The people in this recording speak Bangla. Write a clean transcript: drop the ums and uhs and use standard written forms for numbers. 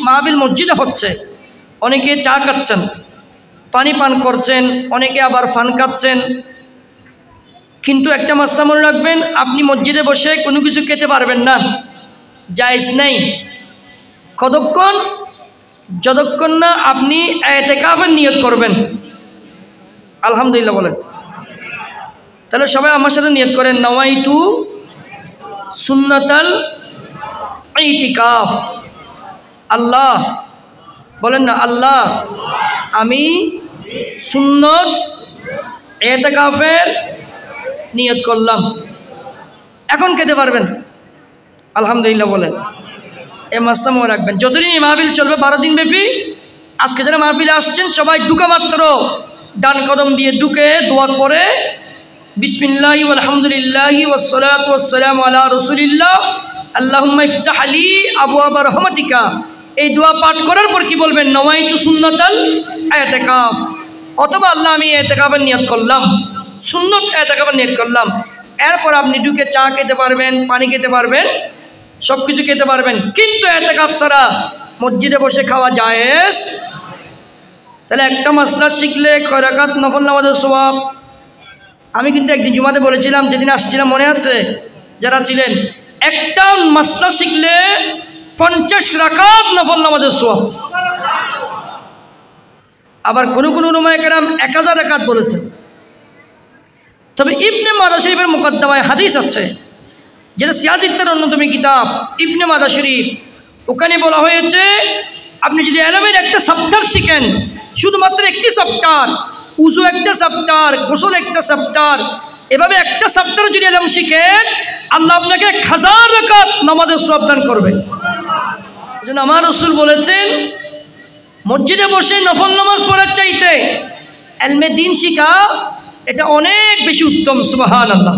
মাহফিল মসজিদে হচ্ছে, অনেকে চা খাচ্ছেন, পানি পান করছেন, অনেকে আবার পান খাচ্ছেন, কিন্তু একটা মাসলা মনে রাখবেন, আপনি মসজিদে বসে কোনো কিছু খেতে পারবেন না, জায়েজ নেই। কতক্ষণ? যতক্ষণ না আপনি ইতিকাফের নিয়ত করবেন। আলহামদুলিল্লাহ বলেন। তাহলে সবাই আমার সাথে নিয়ত করেন, নাওয়াইতু সুন্নাতাল ইতিকাফ। আল্লাহ বলেন না, আল্লাহ আমি সুন্নত ইতিকাফের নিয়ত করলাম। এখন খেতে পারবেন। আলহামদুলিল্লাহ বলেন। এই মাসলা মনে রাখবেন, যতদিন এই মাহফিল চলবে 12 দিন ব্যাপী। আজকে যারা মাহফিলে আসছেন সবাই ঢুকা মাত্র ডান কদম দিয়ে ঢুকে দোয়া করে বিসমিল্লাহি আলহামদুলিল্লাহি ওয়াসসালাতু ওয়াসসালামু আলা রাসূলিল্লাহ আল্লাহুম্মা ইফতাহ লি আবওয়াবা রাহমাতিকা, এই দোয়া পাঠ করার পর কি বলবেন? নাওয়াইতু সুন্নাতাল ইতিকাফ, অথবা আল্লাহ আমি ইতিকাফের নিয়ত করলাম, সুন্নত ইতিকাফের নিয়ত করলাম। এরপর আপনি ঢুকে চা খেতে পারবেন, পানি খেতে পারবেন, সব কিছু খেতে পারবেন, কিন্তু ইতিকাফ ছাড়া মসজিদে বসে খাওয়া জায়েজ। তাহলে একটা মাসলা শিখলে 6 রাকাত নফল নামাজের সওয়াব। আমি কিন্তু একদিন জুমাতে বলেছিলাম, যেদিন আসছিলাম মনে আছে যারা ছিলেন, একটা মাসলা শিখলে 50 রাকাত নফল নামাজের সওয়াব। আবার কোনো কোনো উলামায়ে কেরাম 1000 রাকাত বলেছেন। তবে ইবনে মাদা শরীফের মুকদ্দমায় হাদিস আছে, যেটা সিয়াসিত্তার অন্যতম কিতাব ইবনে মাদা শরীফ, ওখানে বলা হয়েছে আপনি যদি এলমের একটা সপ্তাহ শিখেন, শুধুমাত্র একটি সপ্তাহ, উজু একটা সপ্তাহ, গোসল একটা সপ্তাহ, এভাবে একটা সপ্তাহ যদি এলম শিখেন, আল্লাহ আপনাকে 1000 রাকাত নামাজের সওয়াব দান করবে। এজন্য আমার রাসূল বলেছেন, মসজিদে বসে নফল নামাজ পড়ার চাইতে এলমে দ্বীন শিখা এটা অনেক বেশি উত্তম। সুবহানাল্লাহ।